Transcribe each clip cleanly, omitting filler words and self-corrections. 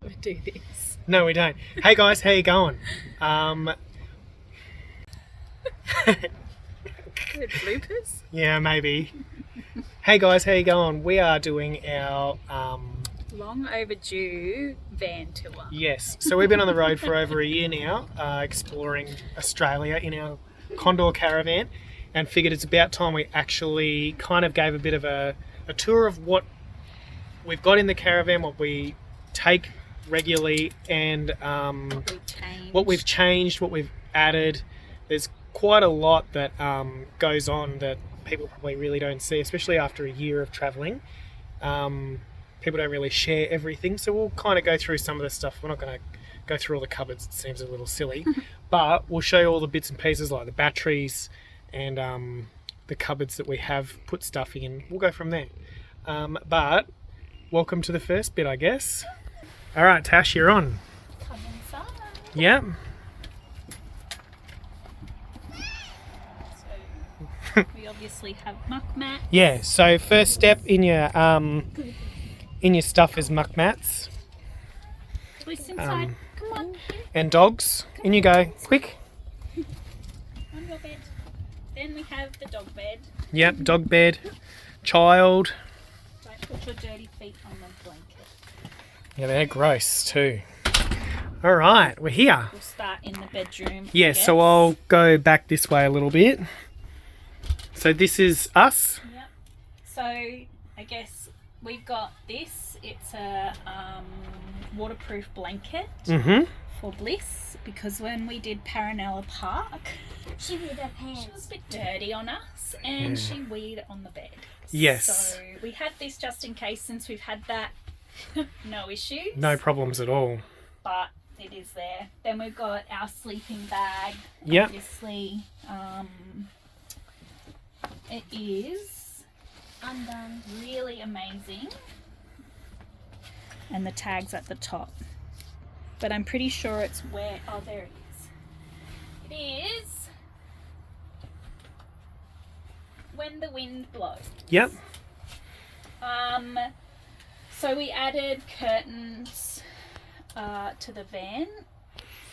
We do this. No, we don't. Hey guys, how you going? Good bloopers. Yeah, maybe. Hey guys, how you going? We are doing our Long overdue van tour. yes. So we've been on the road for over a year now, exploring Australia in our condor caravan, and figured it's about time we actually kind of gave a bit of a tour of what we've got in the caravan, what we take regularly, and what we've changed, what we've added. There's quite a lot that goes on that people probably really don't see, especially after a year of travelling. People don't really share everything, so we'll kind of go through some of the stuff. We're not going to go through all the cupboards, it seems a little silly, but we'll show you all the bits and pieces like the batteries and the cupboards that we have put stuff in. We'll go from there. But welcome to the first bit, I guess. All right, Tash, you're on. Come inside. Yeah. So we obviously have muck mats. Yeah, so first step in your stuff is muck mats. Twist inside. Come on. And dogs. In you go, quick. On your bed. Then we have the dog bed. Yep, dog bed, child. Don't put your dirty feet on the blanket. Yeah, they're gross too. All right, we're here. We'll start in the bedroom. Yeah, so I'll go back this way a little bit. So this is us. Yep. So I guess we've got this. It's a waterproof blanket for Bliss, because when we did Paranella Park, She weed her pants. she was a bit dirty on us and she weed on the bed. Yes. So we had this just in case, since we've had that. No issues. No problems at all. But it is there. Then we've got our sleeping bag. Yep. Obviously. It is Undone. really amazing. And the tag's at the top. But I'm pretty sure it's where... Oh, there it is. It is when the wind blows. Yep. So we added curtains to the van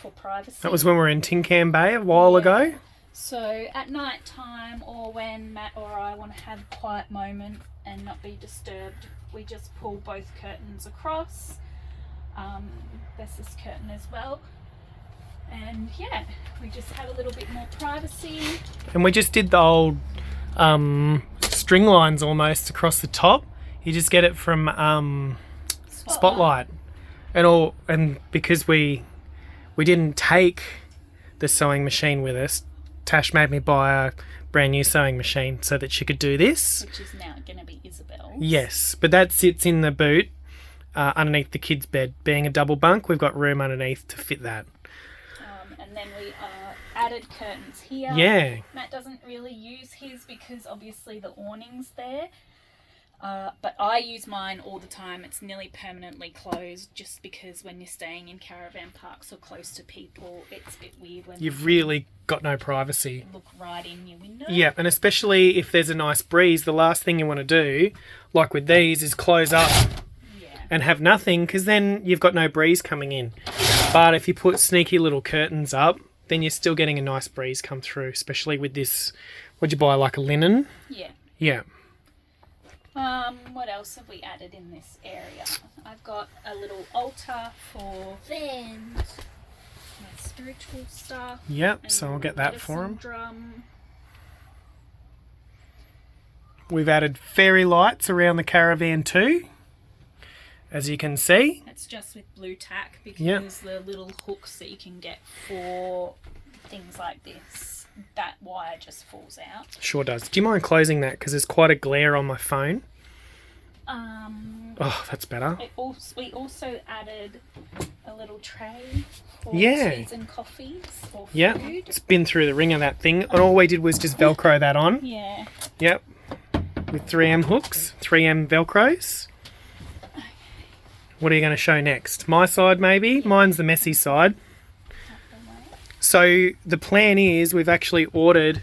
for privacy. That was when we were in Tin Can Bay a while ago. So at night time, or when Matt or I want to have a quiet moment and not be disturbed, we just pull both curtains across. There's this curtain as well. And yeah, we just have a little bit more privacy. And we just did the old string lines almost across the top. You just get it from Spotlight. And because we didn't take the sewing machine with us, Tash made me buy a brand new sewing machine so that she could do this. Which is now going to be Isabel's. Yes, but that sits in the boot underneath the kids' bed. Being a double bunk, we've got room underneath to fit that. And then we added curtains here. Yeah. Matt doesn't really use his because obviously the awning's there. But I use mine all the time. It's nearly permanently closed, just because when you're staying in caravan parks or close to people, it's a bit weird when You've really got no privacy. look right in your window. Yeah, and especially if there's a nice breeze, the last thing you want to do, like with these, is close up and have nothing, because then you've got no breeze coming in. But if you put sneaky little curtains up, then you're still getting a nice breeze come through, especially with this. What'd you buy, like a linen? Yeah. Yeah. What else have we added in this area? I've got a little altar for Fans. my spiritual stuff. Yep, and so I'll a get that for medicine him. drum. We've added fairy lights around the caravan too, as you can see. It's just with blue tack, because Yep. the little hooks that you can get for things like this, that wire just falls out. Sure does. Do you mind closing that? Because there's quite a glare on my phone. Um, Oh, that's better. we also added a little tray for Yeah. teas and coffees or Yeah, food. it's been through the ring of that thing. And all we did was just Velcro that on. Yeah. Yep. With 3M hooks, 3M Velcros. What are you going to show next? My side, maybe? Mine's the messy side. So the plan is we've actually ordered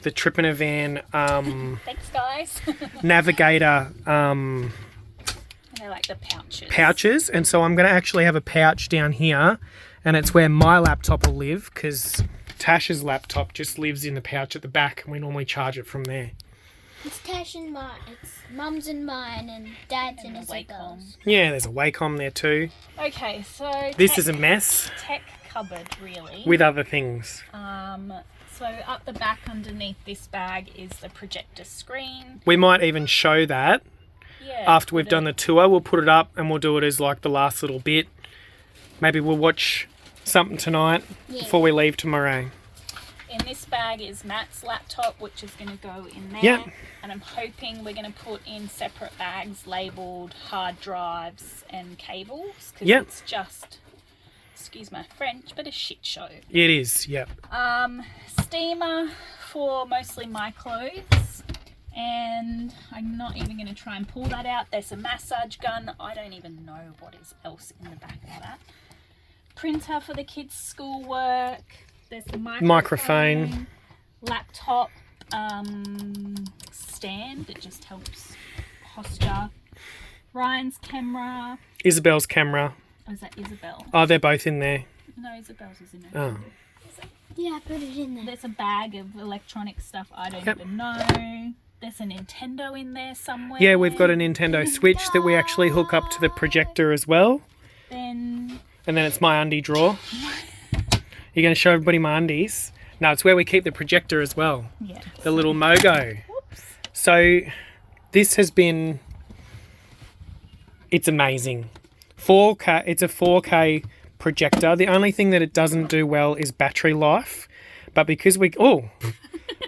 the Trip in a Van Thanks, guys. Navigator They're like the pouches. Pouches, and so I'm going to actually have a pouch down here, and it's where my laptop will live, because Tash's laptop just lives in the pouch at the back, and we normally charge it from there. It's Tash and mine. It's Mum's and mine, and Dad's and, And the Isabel's. Yeah, there's a Wacom there too. Okay, so This is a mess tech cupboard, really. with other things. So up the back underneath this bag is the projector screen. We might even show that Yeah. after we've done the tour. We'll put it up and we'll do it as like the last little bit. Maybe we'll watch something tonight before we leave tomorrow. In this bag is Matt's laptop, which is going to go in there. Yep. And I'm hoping we're going to put in separate bags labelled hard drives and cables. Because Yep. it's just, excuse my French, but a shit show. It is, yep. Steamer for mostly my clothes. And I'm not even going to try and pull that out. There's a massage gun. I don't even know what is else in the back of that. Printer for the kids' schoolwork. There's the microphone. Laptop stand. It just helps posture. Ryan's camera. Isabel's camera. Oh, is that Isabel? Oh, they're both in there. No, Isabel's is in it. Oh. Yeah, put it in there. There's a bag of electronic stuff I don't Yep. even know. There's a Nintendo in there somewhere. Yeah, we've got a Nintendo Switch that we actually hook up to the projector as well. Then And then it's my undie drawer. You're going to show everybody my undies? No, it's where we keep the projector as well. yeah. The little Mogo. Whoops. So this has been... It's amazing. 4K. It's a 4K projector. The only thing that it doesn't do well is battery life. But because we...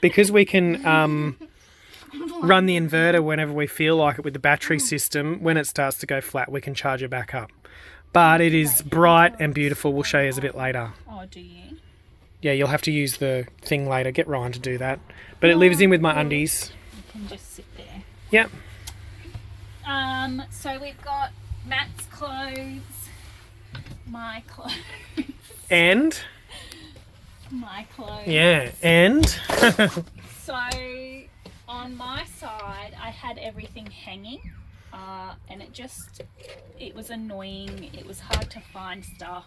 because we can run the inverter whenever we feel like it with the battery system, when it starts to go flat, we can charge it back up. But it is bright and beautiful. We'll show you a bit later. Oh, do you? Yeah, you'll have to use the thing later. Get Ryan to do that. But it lives in with my undies. You can just sit there. Yep. So we've got Matt's clothes, my clothes, And, my clothes. yeah, and... So on my side, I had everything hanging, and it was annoying. It was hard to find stuff.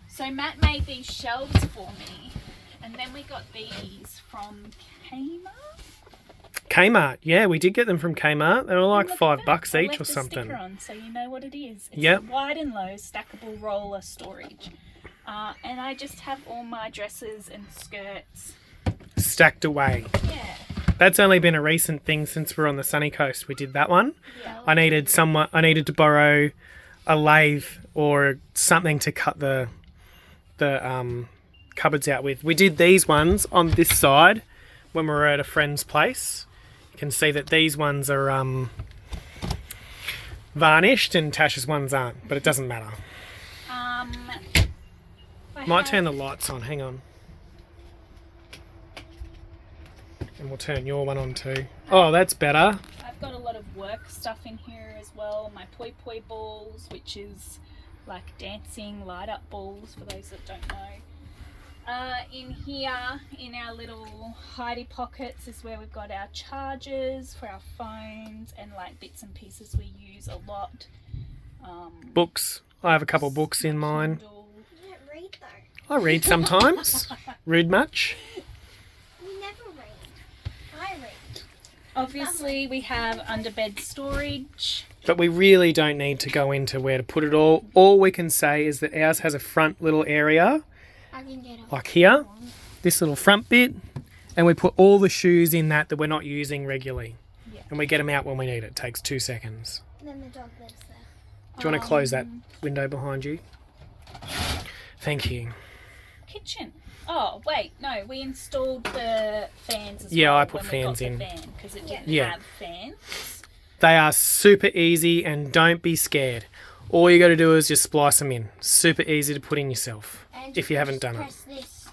So Matt made these shelves for me, and then we got these from Kmart. Yeah, we did get them from Kmart. They were like Look at that. $5 I each left or the something. sticker on, so you know what it is. It's Yep. wide and low stackable roller storage. And I just have all my dresses and skirts. Stacked away. Yeah. That's only been a recent thing since we're on the sunny coast. We did that one. Yeah. I needed to borrow a lathe or something to cut the cupboards out with. We did these ones on this side when we were at a friend's place. You can see that these ones are varnished and Tash's ones aren't, but it doesn't matter. Might turn the lights on. Hang on. And we'll turn your one on too. Oh, that's better. I've got a lot of work stuff in here as well. My poi poi balls, which is like dancing light up balls for those that don't know. In here, in our little hidey pockets, is where we've got our chargers for our phones and like bits and pieces we use a lot. Books. I have a couple books in mine. Kindle. You don't read though. I read sometimes. Read much? You never read. I read. Obviously, we have underbed storage. But we really don't need to go into where to put it all. All we can say is that ours has a front little area, I can get it. like here, this little front bit, and we put all the shoes in that we're not using regularly. Yeah. And we get them out when we need it. It takes 2 seconds. And then the dog lives there. Do you want to close that window behind you? Thank you. Kitchen. Oh, wait, no, we installed the fans as well. Yeah, I put when we got fans in. because it didn't Yeah. have fans. They are super easy, and don't be scared. All you got to do is just splice them in. Super easy to put in yourself And if you haven't done it. press this.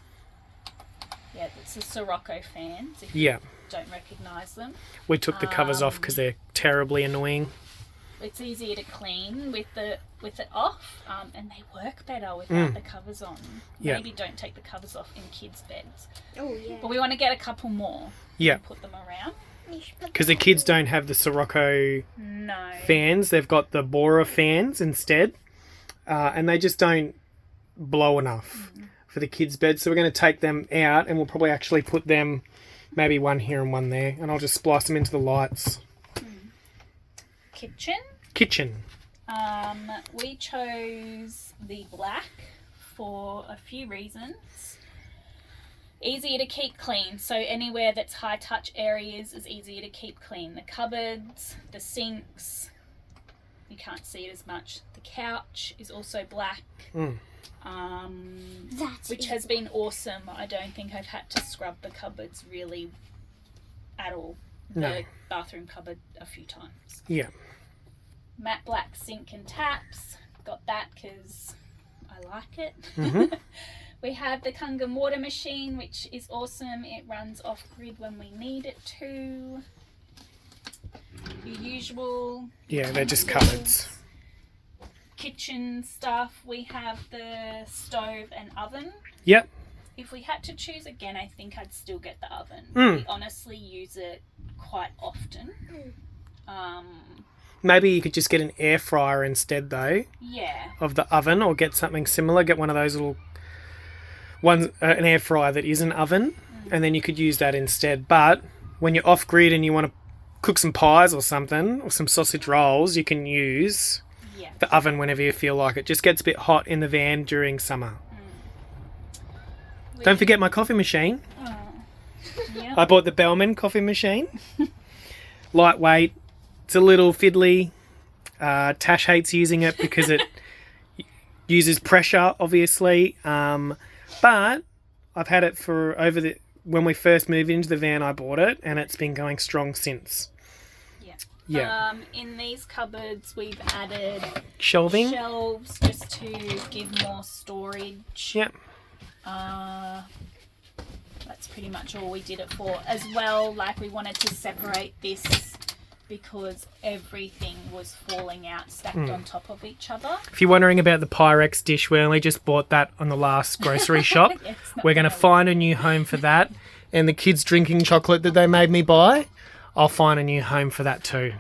Yeah, it's the Sirocco fans, if Yeah, you don't recognise them. we took the covers off because they're terribly annoying. It's easier to clean with it off, and they work better without the covers on. Yeah. Maybe don't take the covers off in kids' beds. Oh yeah. But we want to get a couple more Yeah. and put them around. because the kids don't have the Sirocco No. fans. They've got the Bora fans instead. And they just don't blow enough for the kids' bed. So we're going to take them out and we'll probably actually put them maybe one here and one there. And I'll just splice them into the lights. Kitchen. We chose the black for a few reasons. Easier to keep clean, so anywhere that's high touch areas is easier to keep clean. The cupboards, the sinks, you can't see it as much. The couch is also black, which has been awesome. I don't think I've had to scrub the cupboards really at all. The bathroom cupboard a few times. Yeah. Matte black sink and taps. Got that because I like it. Mm-hmm. We have the Kangen water machine, which is awesome. It runs off grid when we need it to. Your usual. Yeah, they're just cupboards. Kitchen stuff. We have the stove and oven. Yep. If we had to choose again, I think I'd still get the oven. Mm. We honestly use it quite often. Maybe you could just get an air fryer instead, though. Yeah. Of the oven, or get something similar. Get one of those little ones, an air fryer that is an oven, and then you could use that instead. But when you're off grid and you want to cook some pies or something, or some sausage rolls, you can use the oven whenever you feel like it. Just gets a bit hot in the van during summer. Don't forget my coffee machine. Yep. I bought the Bellman coffee machine. Lightweight. It's a little fiddly. Tash hates using it because it uses pressure, obviously. But I've had it for when we first moved into the van, I bought it, and it's been going strong since. Yeah. In these cupboards, we've added Shelving. Shelves just to give more storage. Yep. That's pretty much all we did it for. As well, like we wanted to separate this because everything was falling out, stacked on top of each other. If you're wondering about the Pyrex dish, we only just bought that on the last grocery shop. We're going to find a new home for that. And the kids drinking chocolate that they made me buy, I'll find a new home for that too.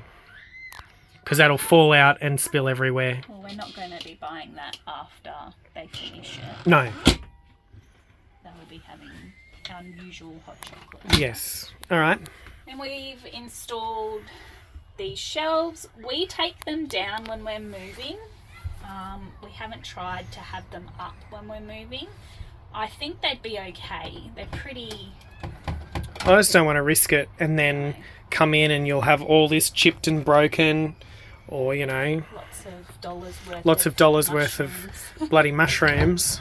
Because that'll fall out and spill everywhere. Well, we're not going to be buying that after they finish it. No. They'll be having our usual hot chocolate. Yes. All right. And we've installed these shelves. We take them down when we're moving. We haven't tried to have them up when we're moving. I think they'd be okay. They're pretty... I just don't want to risk it and then come in and you'll have all this chipped and broken, or, you know... Lots of dollars worth of bloody mushrooms.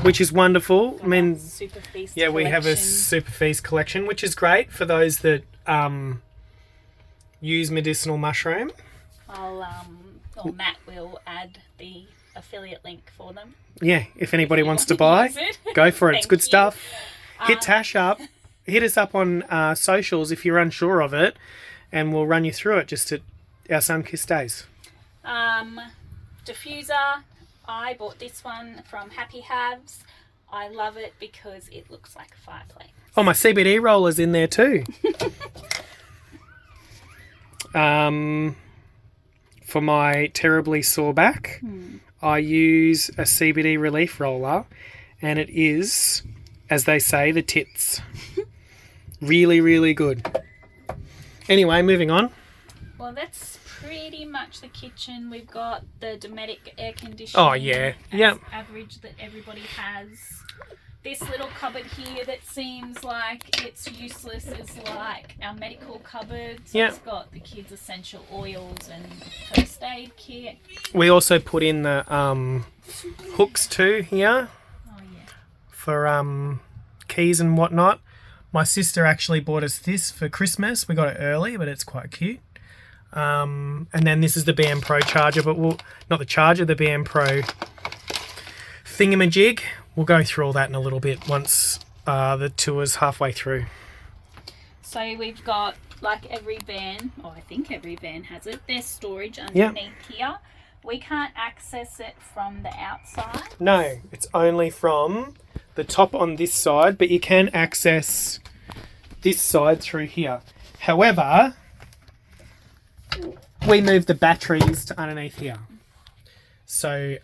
Which is wonderful. I mean, Super Feast yeah, we have a Super Feast collection, which is great for those that use medicinal mushroom. Or Matt will add the affiliate link for them. Yeah, if anybody wants to buy, go for it. It's good stuff. Hit Tash up. Hit us up on socials if you're unsure of it, and we'll run you through it just at our Sun-Kissed Days. Diffuser. I bought this one from Happy Halves. I love it because it looks like a fireplace. Oh, my CBD roller's in there too. For my terribly sore back, I use a CBD relief roller, and it is, as they say, the tits. Really, really good. Anyway, moving on. Well, that's pretty much the kitchen. We've got the Dometic air conditioning. Oh, yeah. Yep. Average that everybody has. This little cupboard here that seems like it's useless is like our medical cupboard. So yep. It's got the kids' essential oils and first aid kit. We also put in the hooks too here. Oh, yeah. For keys and whatnot. My sister actually bought us this for Christmas. We got it early, but it's quite cute. And then this is the BM Pro charger, but not the charger, the BM Pro thingamajig. We'll go through all that in a little bit once the tour's halfway through. So we've got, like every van, or I think every van has it, there's storage underneath here. We can't access it from the outside. No, it's only from the top on this side, but you can access this side through here. However, we moved the batteries to underneath here. So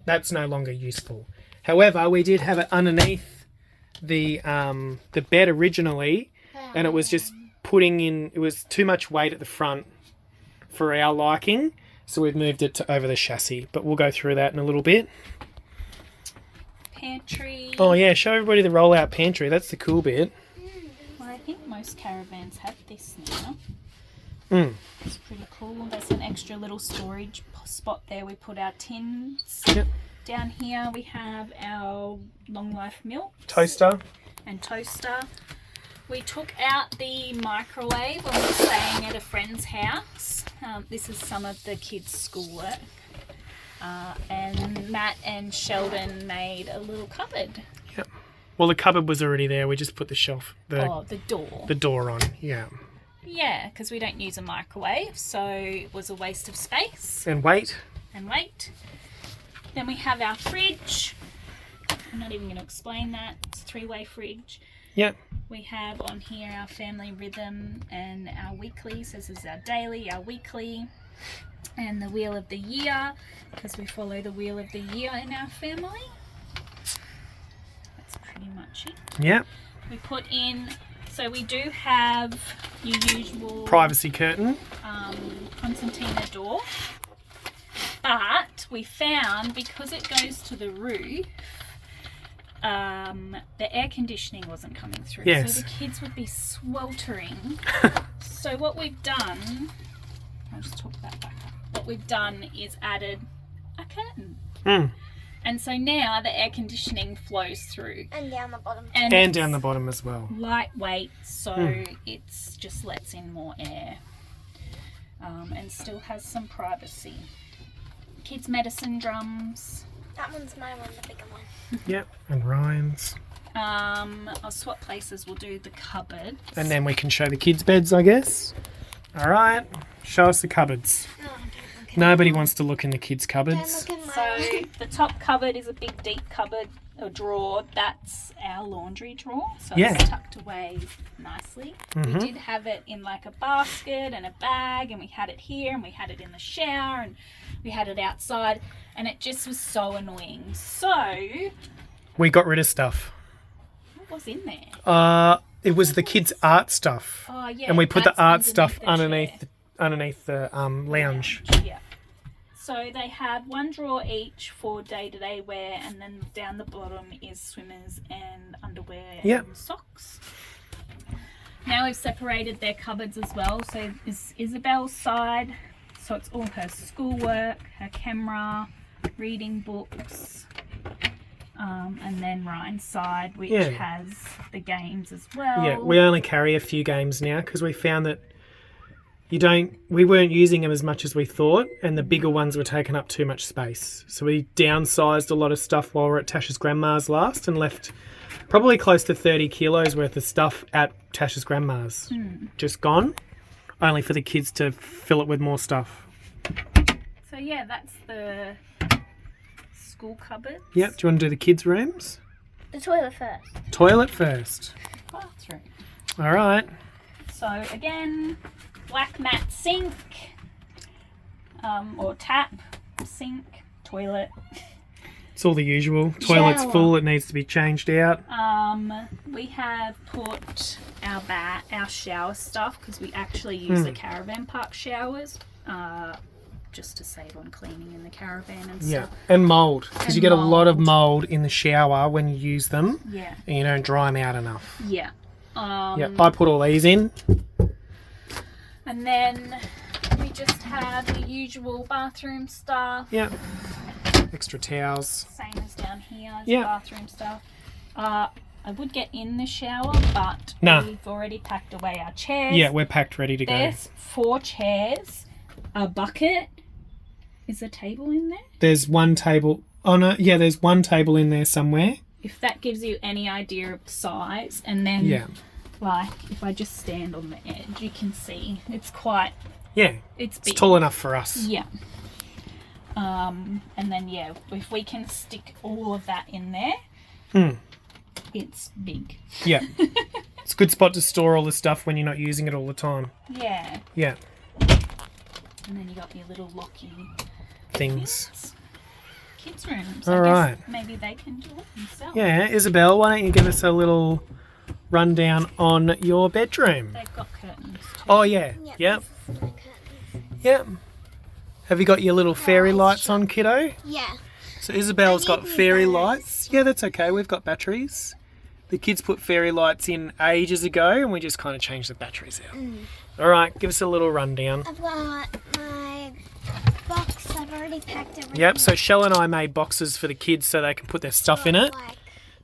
that's no longer useful. However, we did have it underneath the bed originally, and it was just it was too much weight at the front for our liking, so we've moved it to over the chassis. But we'll go through that in a little bit. Pantry. Oh yeah, show everybody the roll-out pantry. That's the cool bit. Well, I think most caravans have this now. It's pretty cool. There's an extra little storage spot there. We put our tins. Yep. Down here we have our long life milk. Toaster. And toaster. We took out the microwave when we were staying at a friend's house. This is some of the kids' schoolwork. And Matt and Sheldon made a little cupboard. Yep. Well, the cupboard was already there. We just put the door. The door on. Yeah. Yeah, because we don't use a microwave, so it was a waste of space. And weight. Then we have our fridge. I'm not even going to explain that. It's a 3-way fridge. Yep. We have on here our family rhythm and our weekly. So this is our daily, our weekly, and the wheel of the year, because we follow the wheel of the year in our family. That's pretty much it. Yep. We put in, so we do have your usual privacy curtain. concertina door. But we found, because it goes to the roof, the air conditioning wasn't coming through. Yes. So the kids would be sweltering. So what we've done, I'll just talk that back up. What we've done is added a curtain. And so now the air conditioning flows through. And down the bottom. And down the bottom as well. Lightweight, so it's just lets in more air. And still has some privacy. Kids' medicine drums. That one's my one, the bigger one. Yep. And Ryan's. I'll swap places. We'll do the cupboards. And then we can show the kids' beds, I guess. All right. Show us the cupboards. Oh, don't look at Nobody wants to look in the kids' cupboards. Don't look at So mine. the top cupboard is a big deep cupboard, a drawer. That's our laundry drawer. So Yeah. it's tucked away nicely. We did have it in like a basket and a bag, and we had it here, and we had it in the shower, and we had it outside, and it just was so annoying. So We got rid of stuff. what was in there? It was the kids' art stuff. Oh yeah. And we put the that's art stuff the chair. underneath the lounge. Yeah. So they have one drawer each for day-to-day wear, and then down the bottom is swimmers and underwear Yep. and socks. Now we've separated their cupboards as well. So is Isabel's side, so it's all her schoolwork, her camera, reading books, and then Ryan's side, which Yeah. has the games as well. Yeah, we only carry a few games now because we found that we weren't using them as much as we thought, and the bigger ones were taking up too much space. So we downsized a lot of stuff while we were at Tash's grandma's last, and left probably close to 30 kilos worth of stuff at Tash's grandma's. Just gone, only for the kids to fill it with more stuff. So yeah, that's the school cupboard. Yep, do you want to do the kids' rooms? The toilet first. Toilet first. Bathroom. All right. So again, black matte sink, or tap, sink, toilet. It's all the usual. Toilet's Shower. full, it needs to be changed out. We have put our shower stuff, because we actually use the caravan park showers, just to save on cleaning in the caravan and Yeah, stuff. and mould, because And you get a lot of mould. mould in the shower when you use them, Yeah, and you don't dry them out enough. yeah. Yeah, I put all these in. And then we just have the usual bathroom stuff. Yeah. Extra towels. Same as down here, as Yeah. bathroom stuff. I would get in the shower, but Nah. we've already packed away our chairs. Yeah, we're packed, ready to go. There's 4 chairs, a bucket. Is a table in there? There's one table. Oh no, yeah, there's one table in there somewhere. If that gives you any idea of size, and then Yeah. like if I just stand on the edge, you can see it's quite. Yeah, It's it's big. tall enough for us. Yeah. And then yeah, if we can stick all of that in there, it's big. Yeah. It's a good spot to store all the stuff when you're not using it all the time. Yeah. Yeah. And then you got your little locky Things. kids' rooms. All I right. guess maybe they can do it themselves. Yeah, Isabel, why don't you give us a little rundown on your bedroom? They've got curtains too. Oh, yeah. Yep. This is my curtains. Yep. Have you got your little fairy it's lights on, kiddo? Yeah. So Isabel's got need fairy those. lights. Yeah, that's okay. We've got batteries. The kids put fairy lights in ages ago and we just kind of changed the batteries out. All right, give us a little rundown. I've got my box. I've already packed everything. Yep, so Shell and I made boxes for the kids so they can put their stuff in it. Like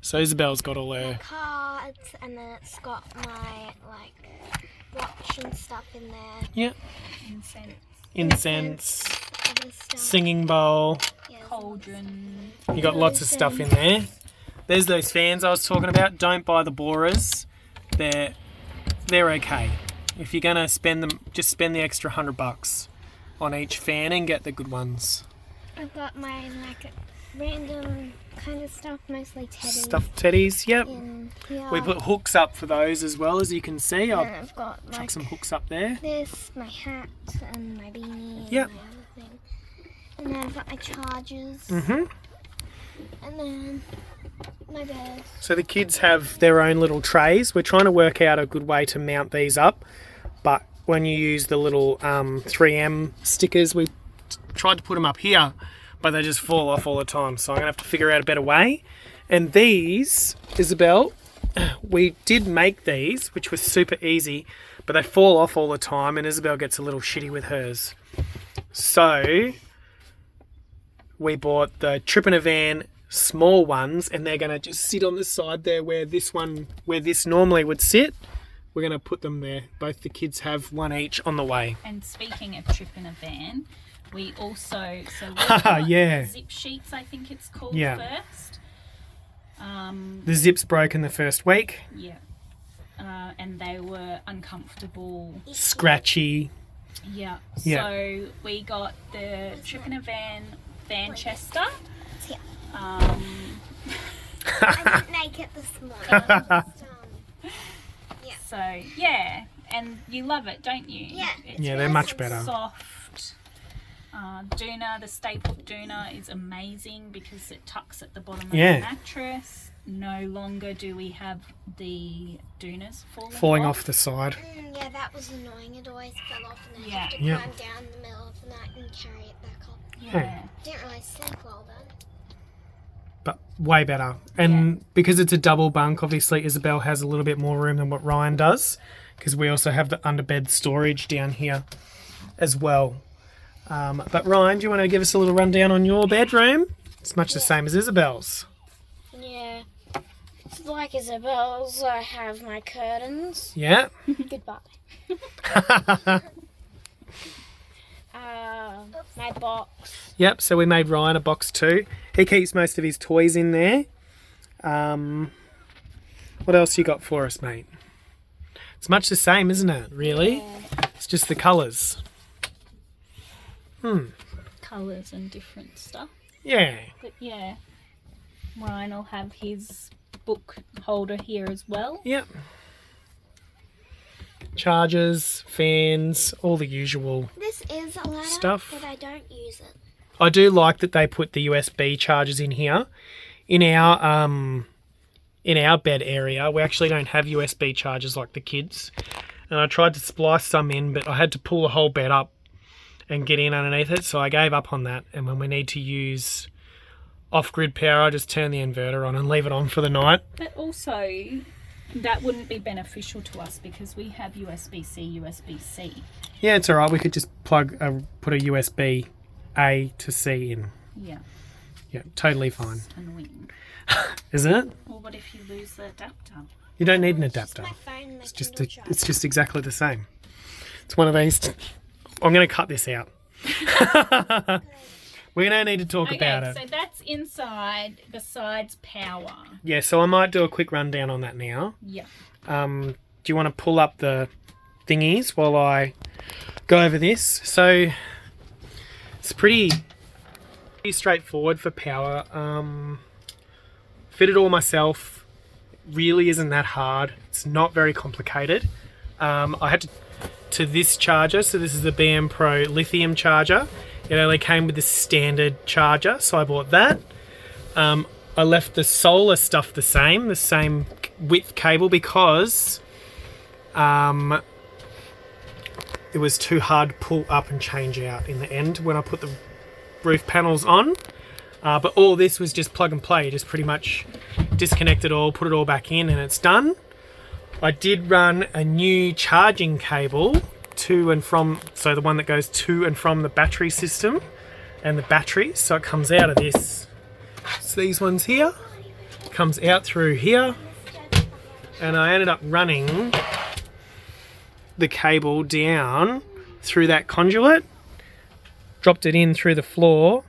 So Isabel's got all her... cards, and then it's got my watch and stuff in there. Yep. Incense, Incense, Other stuff. singing bowl. Yeah, cauldron. You got lots of stuff in there. There's those fans I was talking about. Don't buy the borers. They're okay. If you're gonna spend them, just spend the extra $100 on each fan and get the good ones. I've got my random kind of stuff, mostly teddies. Stuffed teddies. Yep. In here. We put hooks up for those as well, as you can see. And I'll I've got chuck some hooks up there. this, my hat, and my beanie, and Yep. my other thing. And then I've got my chargers, Mhm. and then my bed. So the kids have their own little trays. We're trying to work out a good way to mount these up, but when you use the little 3M stickers, we tried to put them up here, but they just fall off all the time. So I'm gonna have to figure out a better way. And these, Isabel, we did make these, which was super easy, but they fall off all the time, and Isabel gets a little shitty with hers. So we bought the Trip in a Van small ones, and they're going to just sit on the side there where this normally would sit. We're going to put them there. Both the kids have one each on the way. And speaking of trip in a van, we also we got Yeah. zip sheets, I think it's called Yeah. first. The zip's broken the first week. Yeah. And they were uncomfortable. Scratchy. Yeah. Yeah. So we got the trip in a van chester. Yeah. Um, I didn't make it this morning. so yeah, and you love it, don't you? Yeah. It's Yeah, they're nice much and better. Soft. Doona, the staple Doona is amazing because it tucks at the bottom of Yeah. the mattress. No longer do we have the Doonas Falling off the side. Yeah, that was annoying. It always fell off, and I Yeah. had to Yeah. climb down in the middle of the night and carry it back up. Yeah. Didn't really sleep well then. But way better. And because it's a double bunk, obviously Isabel has a little bit more room than what Ryan does, because we also have the underbed storage down here as well. But Ryan, do you want to give us a little rundown on your bedroom? It's much the same as Isabel's. Yeah. It's like Isabel's. I have my curtains. Yeah. Goodbye. My box. Yep, so we made Ryan a box too. He keeps most of his toys in there. What else you got for us, mate? It's much the same, isn't it? Really? Yeah. It's just the colours. Colours and different stuff. Yeah. But yeah, Ryan will have his book holder here as well. Yep. Chargers, fans, all the usual. This is a ladder, Stuff. but I don't use it. I do like that they put the USB chargers in here. In our bed area, we actually don't have USB chargers like the kids. And I tried to splice some in, but I had to pull the whole bed up and get in underneath it, so I gave up on that. And when we need to use off-grid power, I just turn the inverter on and leave it on for the night. But also, that wouldn't be beneficial to us because we have USB-C, USB-C. Yeah, it's all right. We could just put a USB A to C in. Yeah, Yeah, totally fine. annoying. Isn't it? Or what if you lose the adapter? You don't need an adapter. My phone and my It's just Kindle charger. it's just exactly the same. It's one of these. I'm going to cut this out. We don't need to talk about it. So that's inside besides power. Yeah, so I might do a quick rundown on that now. Yeah. Do you want to pull up the thingies while I go over this? So it's pretty straightforward for power. Fit it all myself. really isn't that hard. It's not very complicated. I had to this charger, so this is the BM Pro lithium charger. It only came with the standard charger, so I bought that. I left the solar stuff the same width cable, because it was too hard to pull up and change out in the end when I put the roof panels on. But all this was just plug and play. Just pretty much disconnect it all, put it all back in, and it's done. I did run a new charging cable to and from, so the one that goes to and from the battery system and the batteries. So it comes out of this. So these ones here, comes out through here, and I ended up running the cable down through that conduit, dropped it in through the floor,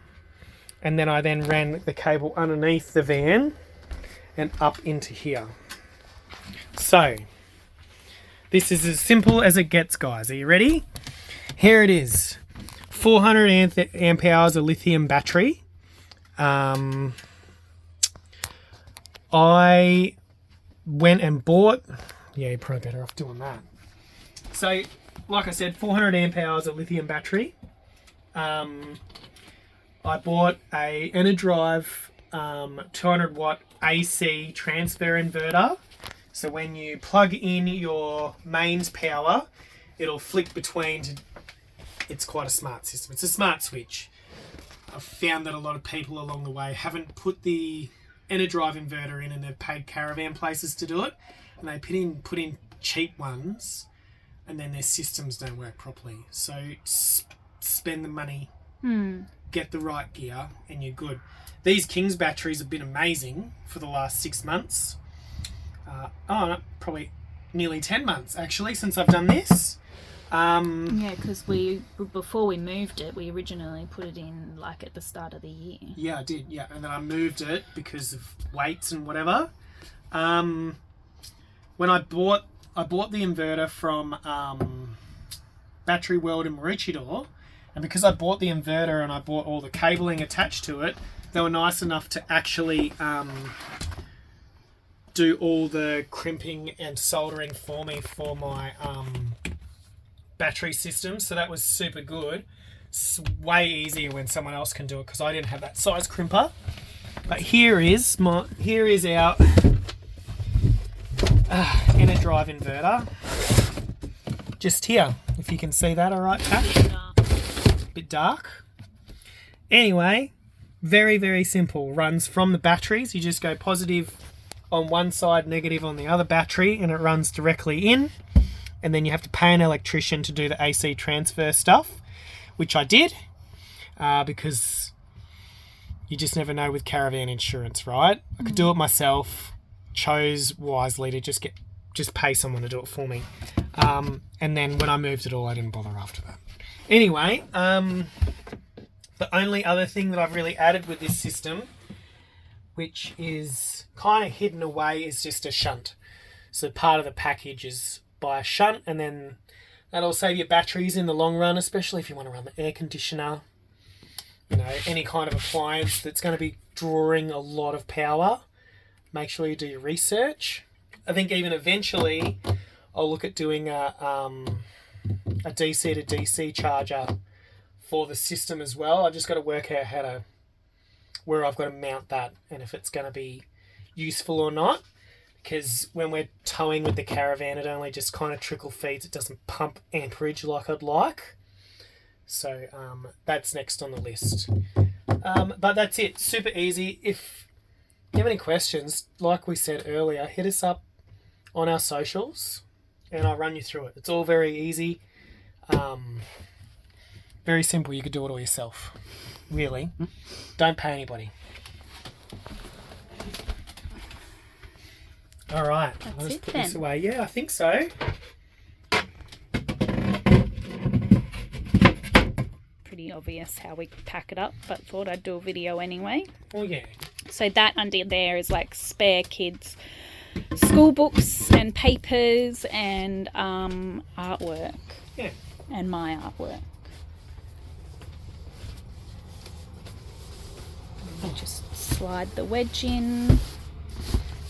and then I then ran the cable underneath the van and up into here. So this is as simple as it gets, guys. Are you ready? Here it is. 400 amp hours of lithium battery. I went and bought, yeah, you're probably better off doing that. So, like I said, 400 amp hours of lithium battery. I bought a EnerDrive 200 watt AC transfer inverter. So when you plug in your mains power, it'll flick between. It's quite a smart system. It's a smart switch. I've found that a lot of people along the way haven't put the EnerDrive inverter in, and they've paid caravan places to do it, and they put in cheap ones, and then their systems don't work properly. So spend the money, get the right gear, and you're good. These King's batteries have been amazing for the last 6 months. No, probably nearly 10 months actually since I've done this. Yeah, because before we moved it, we originally put it in like at the start of the year. Yeah, I did. Yeah, and then I moved it because of weights and whatever. When I bought the inverter from Battery World in Maroochydore, and because I bought the inverter and I bought all the cabling attached to it, they were nice enough to actually do all the crimping and soldering for me for my battery system. So that was super good. It's way easier when someone else can do it, because I didn't have that size crimper. But here is our EnerDrive inverter. Just here, if you can see that, all right, Tash? Bit dark. Anyway, very, very simple. Runs from the batteries. You just go positive on one side, negative on the other battery, and it runs directly in. And then you have to pay an electrician to do the AC transfer stuff, which I did, because you just never know with caravan insurance, right? I could do it myself, chose wisely to just pay someone to do it for me. And then when I moved it all, I didn't bother after that. Anyway, the only other thing that I've really added with this system, which is kind of hidden away, is just a shunt. So part of the package is buy a shunt, and then that'll save your batteries in the long run, especially if you want to run the air conditioner, any kind of appliance that's going to be drawing a lot of power. Make sure you do your research. I think even eventually I'll look at doing a DC to DC charger for the system as well. I've just got to work out where I've got to mount that, and if it's going to be useful or not, because when we're towing with the caravan, it only just kind of trickle feeds. It doesn't pump amperage like I'd like. So that's next on the list. But that's it. Super easy. If you have any questions, like we said earlier, hit us up on our socials and I'll run you through it. It's all very easy. Very simple. You could do it all yourself. Really. Don't pay anybody. All right. I'll just put this away. Yeah, I think so. Pretty obvious how we pack it up, but thought I'd do a video anyway. Oh, yeah. So that under there is like spare kids' school books and papers and artwork. Yeah. And my artwork. And just slide the wedge in.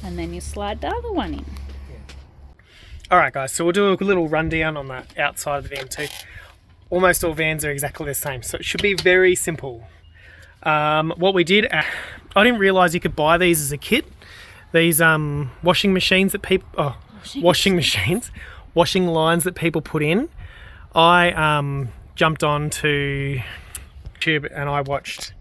And then you slide the other one in. Alright guys, so we'll do a little rundown on the outside of the van too. Almost all vans are exactly the same, so it should be very simple. What we did, I didn't realise you could buy these as a kit. These washing machines that people, washing lines that people put in. I jumped on to YouTube and I watched.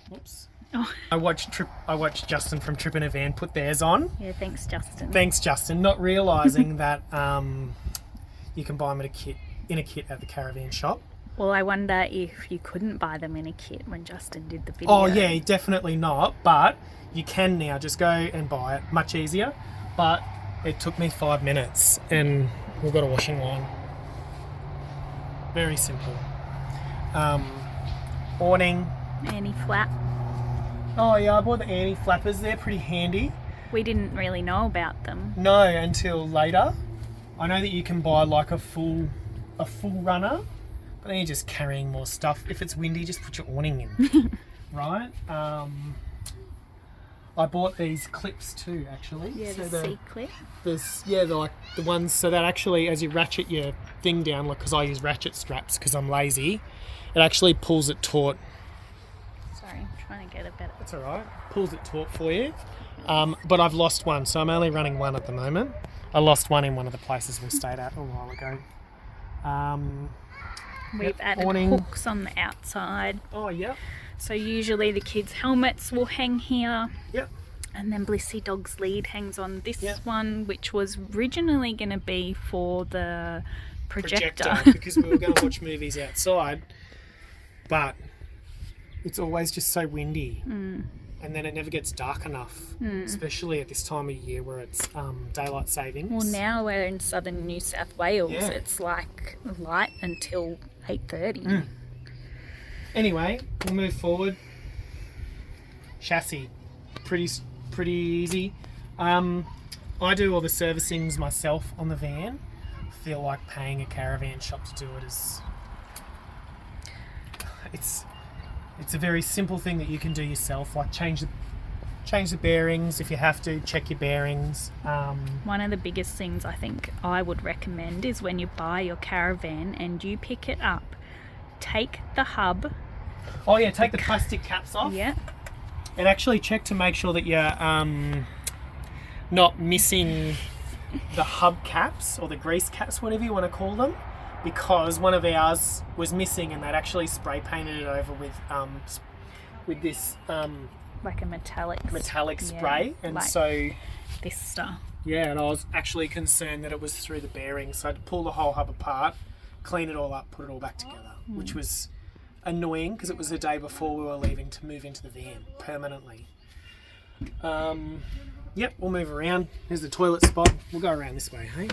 Whoops. Oh. I watched Justin from Trip in a Van put theirs on. Yeah, thanks, Justin. Thanks, Justin. Not realising that you can buy them in a kit at the caravan shop. Well, I wonder if you couldn't buy them in a kit when Justin did the video. Oh yeah, definitely not. But you can now. Just go and buy it. Much easier. But it took me 5 minutes, and we've got a washing line. Very simple. Awning. Anti-flap. Oh yeah, I bought the anti-flappers. They're pretty handy. We didn't really know about them. No, until later. I know that you can buy like a full runner, but then you're just carrying more stuff. If it's windy, just put your awning in, right? I bought these clips too, actually. Yeah, so the C-clip. They're like the ones so that actually, as you ratchet your thing down, like because I use ratchet straps because I'm lazy, it actually pulls it taut. Sorry, I'm trying to get a better. That's all right. Pulls it taut for you. But I've lost one, so I'm only running one at the moment. I lost one in one of the places we stayed at a while ago. We've added awning. hooks on the outside. Oh, yeah. So usually the kids' helmets will hang here. Yep. And then Blissy Dog's lead hangs on this Yep. one, which was originally going to be for the projector. Because we were going to watch movies outside, but it's always just so windy. And then it never gets dark enough, especially at this time of year where it's daylight savings. Well, now we're in southern New South Wales. Yeah. It's like light until 8:30. Anyway, we'll move forward. Chassis, pretty easy. I do all the servicings myself on the van. I feel like paying a caravan shop to do it is. It's a very simple thing that you can do yourself, like change the bearings if you have to, check your bearings. One of the biggest things I think I would recommend is when you buy your caravan and you pick it up, take the hub. Oh yeah, take the plastic caps off. Yeah. And actually check to make sure that you're not missing the hub caps or the grease caps, whatever you want to call them. Because one of ours was missing and they'd actually spray painted it over with this Like a metallic spray, and like so this stuff. yeah, and I was actually concerned that it was through the bearings, so I had to pull the whole hub apart, clean it all up, put it all back together, which was annoying because it was the day before we were leaving to move into the van permanently. Yep, we'll move around. Here's the toilet spot. We'll go around this way, hey?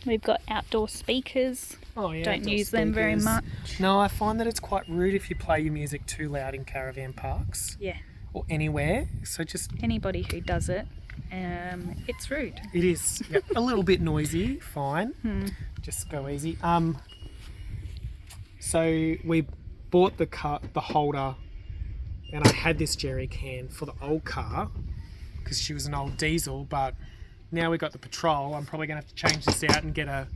We've got outdoor speakers. Oh yeah, Don't outdoor use them very speakers. much. No, I find that it's quite rude if you play your music too loud in caravan parks. Yeah. Or anywhere. So just Anybody who does it, it's rude. it is a little bit noisy. Fine. Just go easy. So we bought the holder, and I had this jerry can for the old car because she was an old diesel, but now we got the petrol. I'm probably going to have to change this out and get a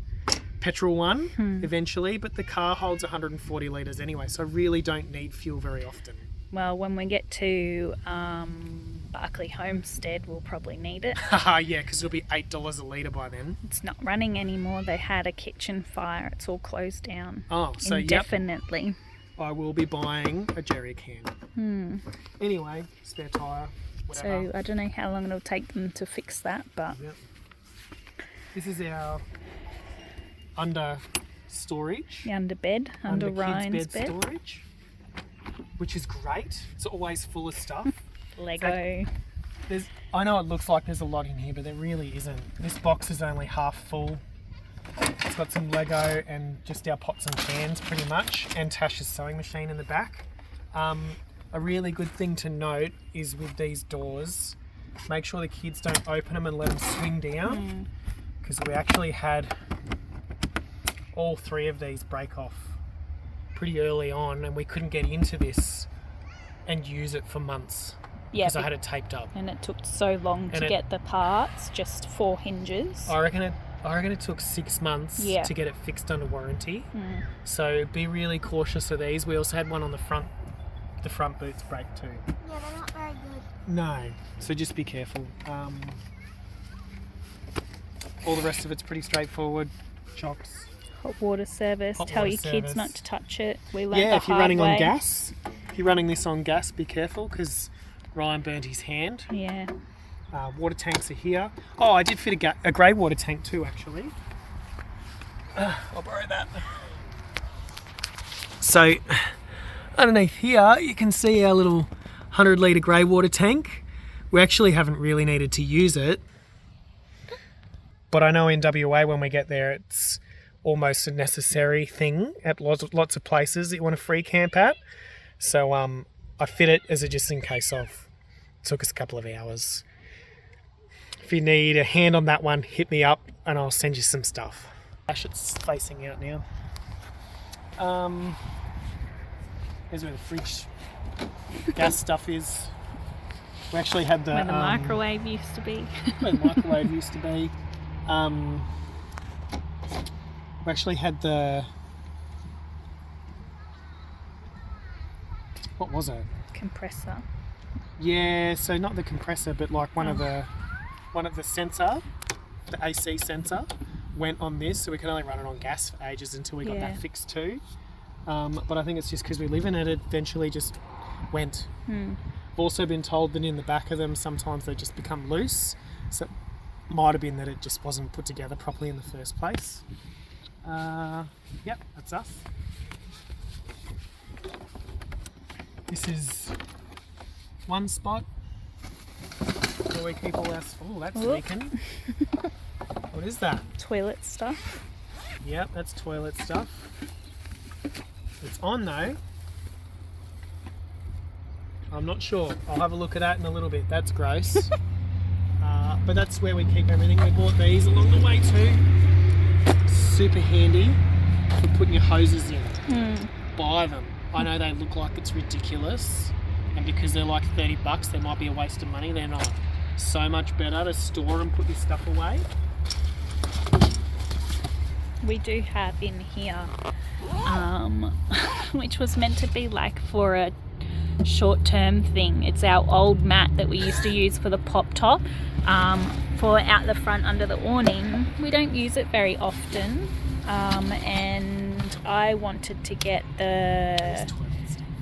petrol one eventually, but the car holds 140 litres anyway, so I really don't need fuel very often. Well, when we get to Barclay Homestead, we'll probably need it. Yeah, because it'll be $8 a litre by then. It's not running anymore. They had a kitchen fire. It's all closed down. Oh, so indefinitely. I will be buying a jerry can. Anyway, spare tyre, whatever. So I don't know how long it'll take them to fix that, but Yep. This is our under storage. the under bed, under kids' Ryan's bed. storage, which is great. It's always full of stuff. Lego. I know it looks like there's a lot in here, but there really isn't. This box is only half full. It's got some Lego and just our pots and pans pretty much, and Tash's sewing machine in the back. A really good thing to note is with these doors, make sure the kids don't open them and let them swing down, because we actually had all 3 of these break off pretty early on, and we couldn't get into this and use it for months. Yeah, because I had it taped up. and it took so long to get the parts, just 4 hinges. I reckon it took 6 months to get it fixed under warranty. So be really cautious of these. We also had one on the front boots brake too. Yeah, they're not very good. No, so just be careful. All the rest of it's pretty straightforward. Chocks. Hot water service. Tell your kids not to touch it. We learned if you're running on gas, if you're running this on gas, be careful because Ryan burnt his hand. Yeah. Water tanks are here. Oh, I did fit a grey water tank too, actually. I'll borrow that. So, underneath here, you can see our little 100 litre grey water tank. We actually haven't really needed to use it. But I know in WA when we get there, it's almost a necessary thing at lots of places that you want to free camp at. So I fit it as a just in case of. It took us a couple of hours. If you need a hand on that one, hit me up and I'll send you some stuff. It's facing out now. Here's where the fridge gas stuff is. We actually had where the microwave used to be. Where the microwave used to be. We actually had the... What was it? Compressor. Yeah, so not the compressor, but like one of the sensor, the AC sensor, went on this, so we could only run it on gas for ages until we got that fixed too. But I think it's just because we live in it, it eventually just went. I've also been told that in the back of them, sometimes they just become loose. So it might have been that it just wasn't put together properly in the first place. Yep, that's us. This is one spot where we keep all our... Oh, that's leaking. What is that? Toilet stuff. Yep, that's toilet stuff. It's on though. I'm not sure. I'll have a look at that in a little bit. That's gross. But that's where we keep everything. We bought these along the way too. Super handy for putting your hoses in. Buy them. I know they look like it's ridiculous, and because they're like $30, they might be a waste of money. They're not. So much better to store and put your stuff away. We do have in here, which was meant to be like for a short-term thing. It's our old mat that we used to use for the pop top, for out the front under the awning. We don't use it very often, and I wanted to get the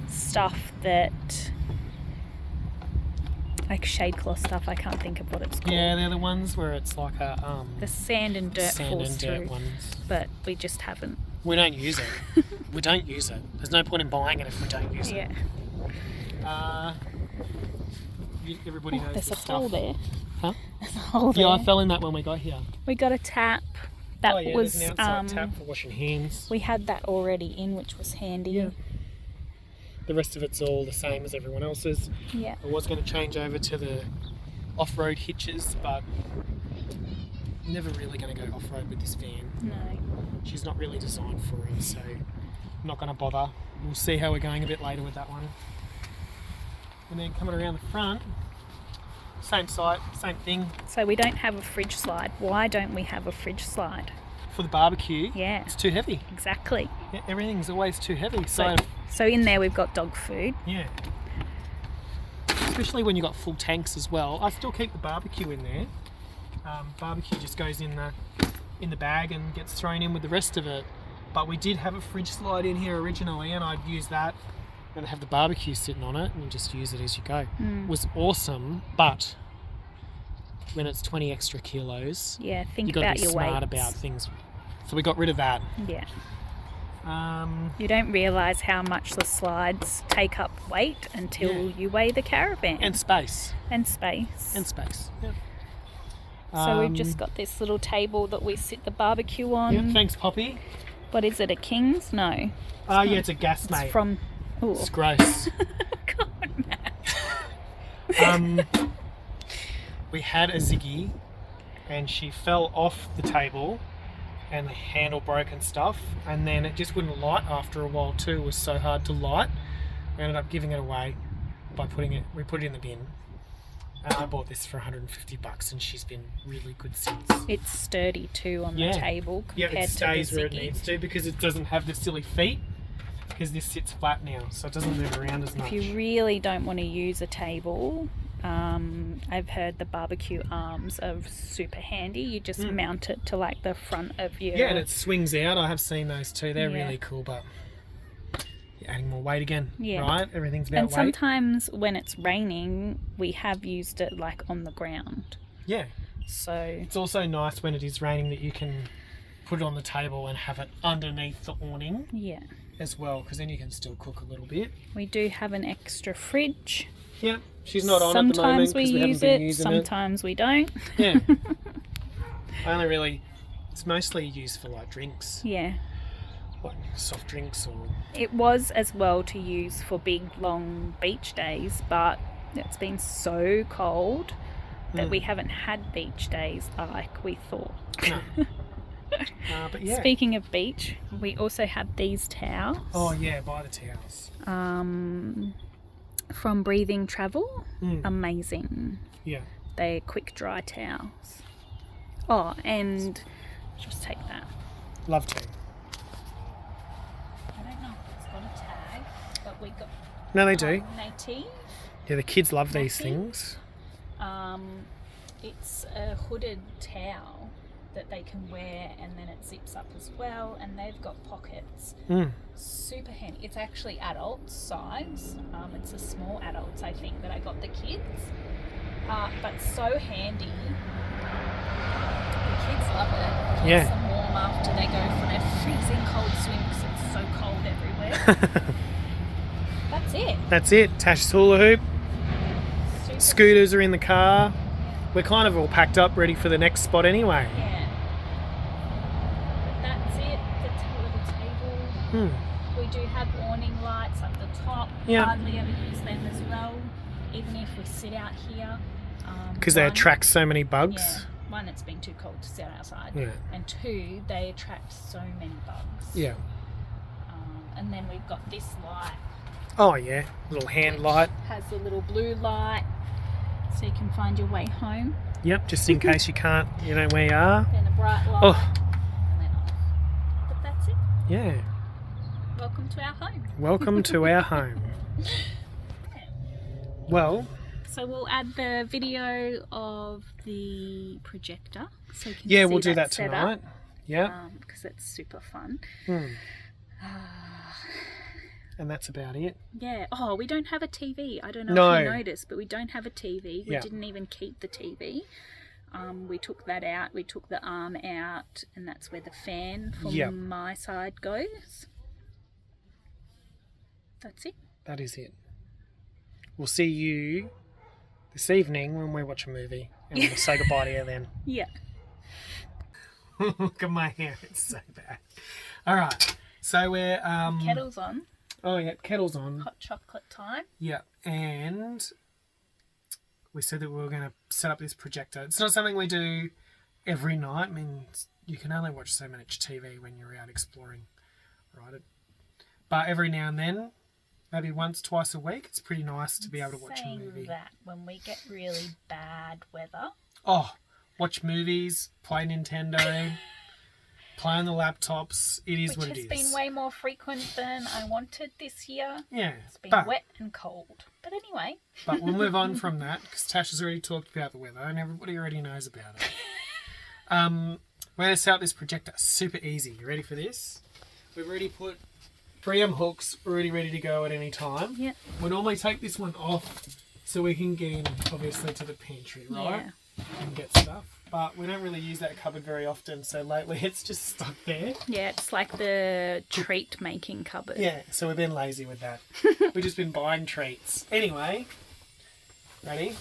stuff that, like shade cloth stuff, I can't think of what it's called. Yeah, they're the ones where it's like a the sand and dirt falls through, ones. but we just haven't. We don't use it. We don't use it. There's no point in buying it if we don't use it. Everybody knows there's the a stuff. hole there. Huh? There's a hole there. Yeah, I fell in that when we got here. We got a tap. That was there's an outside tap for washing hands. We had that already in, which was handy. Yeah. The rest of it's all the same as everyone else's. Yeah. I was going to change over to the off-road hitches, but I'm never really going to go off-road with this van. No. She's not really designed for it, so I'm not going to bother. We'll see how we're going a bit later with that one. And then coming around the front, same site, same thing. So we don't have a fridge slide. Why don't we have a fridge slide? For the barbecue, yeah, it's too heavy. Exactly. Yeah, everything's always too heavy. So in there we've got dog food. Yeah. Especially when you've got full tanks as well. I still keep the barbecue in there. Barbecue just goes in the bag and gets thrown in with the rest of it. But we did have a fridge slide in here originally, and I'd use that and have the barbecue sitting on it and just use it as you go. It was awesome, but when it's 20 extra kilos, yeah, think you got about to be your smart weights. about things. So we got rid of that. Yeah. You don't realise how much the slides take up weight until you weigh the caravan. And space. And space. And space, yeah. So we've just got this little table that we sit the barbecue on. Yeah, thanks, Poppy. What is it, a King's? No. Yeah, it's a gas mate. It's from... Ooh. It's gross. God, Matt. We had a Ziggy and she fell off the table and the handle broke and stuff, and then it just wouldn't light after a while too. It was so hard to light. We ended up giving it away. by putting it. We put it in the bin. And I bought this for $150 and she's been really good since. It's sturdy too on the table compared it stays to the where it Ziggy. needs to because it doesn't have the silly feet because this sits flat now, so it doesn't move around as much. If you really don't want to use a table, I've heard the barbecue arms are super handy. You just mount it to like the front of your... Yeah, and it swings out. I have seen those too. They're Yeah. really cool, but you're adding more weight again, Yeah. right? Everything's about And weight. sometimes when it's raining, we have used it like on the ground. Yeah. So It's also nice when it is raining that you can put it on the table and have it underneath the awning yeah, as well, because then you can still cook a little bit. we do have an extra fridge. Yeah, she's not on at the moment Sometimes because we we haven't use been it, using sometimes we don't. it. Yeah. I only really... It's mostly used for like drinks, Yeah. like soft drinks or... It was as well to use for big long beach days, but it's been so cold that we haven't had beach days like we thought. No. But yeah. Speaking of beach, we also have these towels Oh yeah, buy the towels. from Breathing Travel. Mm. Amazing. Yeah. They're quick dry towels. Oh, and just take that. Love to. I don't know if it's got a tag, but we got No, they do. native. Yeah, the kids love these Nothing. things. It's a hooded towel that they can wear, and then it zips up as well, and they've got pockets. Mm. Super handy. It's actually adult size. It's a small adults, I think, that I got the kids. But so handy. The kids love it. Yeah. Keeps them warm after they go for their freezing cold swim because it's so cold everywhere. That's it. That's it. Tash's hula hoop. Super Scooters are in the car. We're kind of all packed up, ready for the next spot anyway. Yeah. But that's it. The little table. Hmm. We do have awning lights up the top. Yeah. Hardly ever use them as well, even if we sit out here. Because they one- attract so many bugs. Yeah. One, it's been too cold to sit outside. Yeah. And two, they attract so many bugs. Yeah. And then we've got this light. Oh yeah, little hand light. Has a little blue light, so you can find your way home. Yep, just in case you can't, you know where you are. Then a bright light. Oh. And then off. But that's it. Yeah. Welcome to our home. Welcome to our home. Well, So we'll add the video of the projector, so you can yeah, see we'll do that setup, tonight. Yeah. because it's super fun. Hmm. And that's about it. Yeah. Oh, we don't have a TV. I don't know No. if you noticed, but we don't have a TV. We Yeah. didn't even keep the TV. We took that out. We took the arm out, and that's where the fan from Yep. my side goes. That's it. That is it. We'll see you this evening when we watch a movie. And we'll say goodbye to you then. Yeah. Look at my hair. It's so bad. All right. So we're... Kettle's on. Oh, yeah. Kettle's on. Hot chocolate time. Yeah. And we said that we were going to set up this projector. It's not something we do every night. I mean, you can only watch so much TV when you're out exploring, right? But every now and then, maybe once, twice a week, it's pretty nice to be able to watch a Saying movie. that when we get really bad weather, Oh, watch movies, play Nintendo, play on the laptops. It is which what has it is. been way more frequent than I wanted this year. Yeah, It's been but, wet and cold. But anyway, but we'll move on from that because Tash has already talked about the weather and everybody already knows about it. We're going to set up this projector. Super easy. You ready for this? We've already put preamp hooks already ready to go at any time. yeah, We normally take this one off so we can get in, obviously, to the pantry, right? yeah, And get stuff. But we don't really use that cupboard very often, so lately it's just stuck there. yeah. It's like the treat making cupboard. Yeah, so we've been lazy with that. We've just been buying treats. Anyway, ready?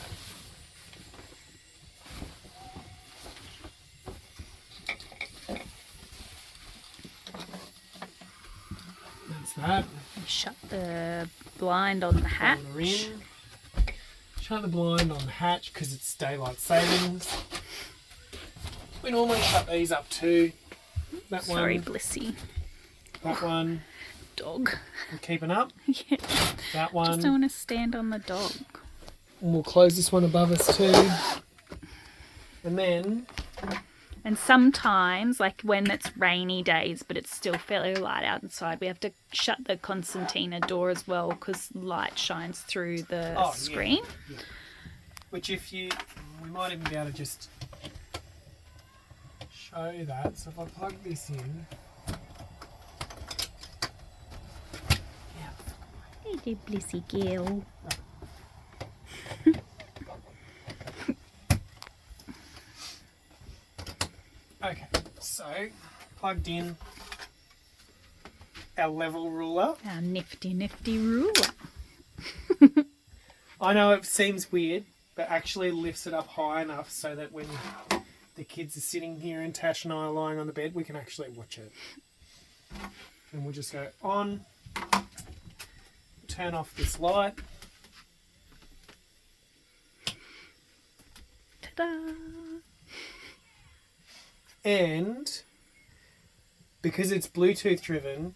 That's that. Shut the blind on the hatch. Pull her in. Shut the blind on the hatch because it's daylight savings. We normally shut these up too. That Sorry, one, Blissy. that one. dog. You keeping up? Yeah. That one. Just don't want to stand on the dog. And we'll close this one above us too. And then... And sometimes, like when it's rainy days, but it's still fairly light outside, we have to shut the concertina door as well because light shines through the screen. Yeah. Which we might even be able to just show that. So if I plug this in. Hey, blissy girl. Okay, so plugged in our level ruler. Our nifty ruler. I know it seems weird, but actually lifts it up high enough so that when the kids are sitting here and Tash and I are lying on the bed, we can actually watch it. And we'll just go on, turn off this light. Ta-da! And because it's Bluetooth driven,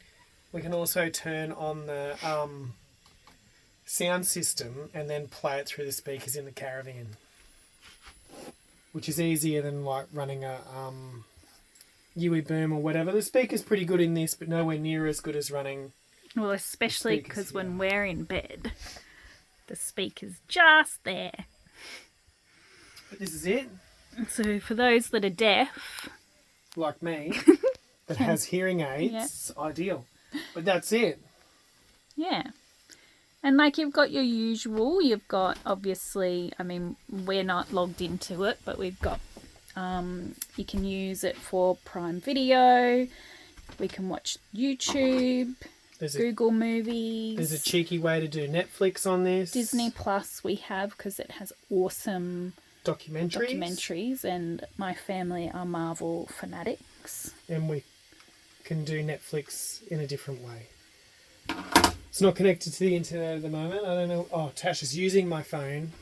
we can also turn on the sound system and then play it through the speakers in the caravan, which is easier than like running a UE boom or whatever. The speaker's pretty good in this, but nowhere near as good as running. Well, especially because when we're in bed, the speaker's just there. But this is it. So for those that are deaf, like me, that has hearing aids, it's ideal. But that's it. Yeah. And like you've got your usual, you've got obviously, I mean, we're not logged into it, but we've got, you can use it for Prime Video, we can watch YouTube, Google Movies. There's a cheeky way to do Netflix on this. Disney Plus we have because it has awesome documentaries, and my family are Marvel fanatics. And we can do Netflix in a different way. It's not connected to the internet at the moment. I don't know. Oh, Tash is using my phone,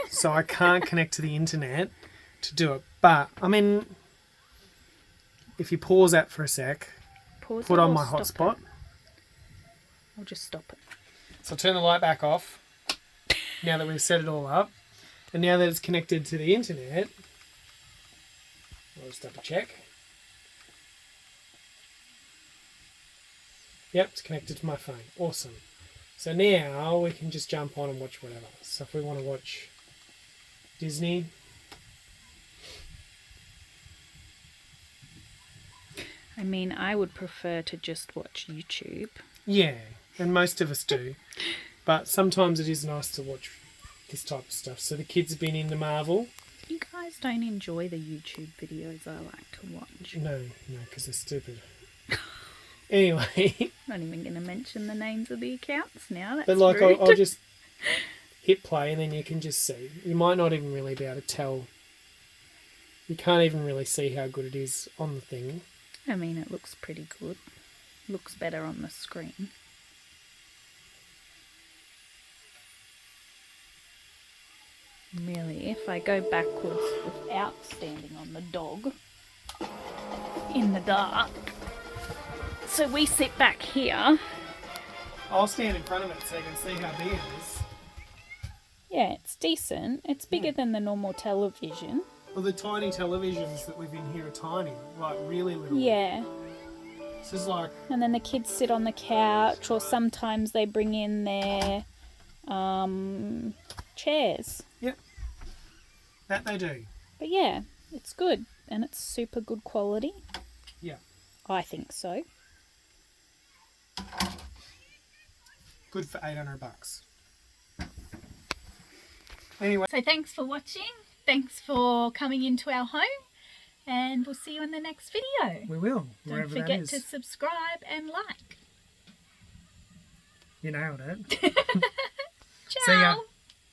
so I can't connect to the internet to do it. But, I mean, if you pause that for a sec, put on my hotspot. I'll just stop it. So I'll turn the light back off now that we've set it all up. And now that it's connected to the internet, I'll just double check. Yep, it's connected to my phone. Awesome. So now we can just jump on and watch whatever. So if we want to watch Disney. I mean, I would prefer to just watch YouTube. Yeah, and most of us do. But sometimes it is nice to watch this type of stuff. So the kids have been into Marvel. You guys don't enjoy the YouTube videos I like to watch. No, because they're stupid. Anyway. Not even going to mention the names of the accounts now. That's but like, rude. I'll just hit play and then you can just see. You might not even really be able to tell. You can't even really see how good it is on the thing. I mean, it looks pretty good. Looks better on the screen. Really, if I go backwards without standing on the dog in the dark. So we sit back here. I'll stand in front of it so you can see how big it is. Yeah, it's decent. It's bigger than the normal television. Well, the tiny televisions that we've in here are tiny, like really little. Yeah. This is like... And then the kids sit on the couch, or sometimes they bring in their chairs. Yep. That they do. But yeah, it's good. And it's super good quality. Yeah. I think so. Good for $800. Anyway. So thanks for watching. Thanks for coming into our home. And we'll see you in the next video. We will. Don't forget to subscribe and like. You nailed it. Ciao. See ya.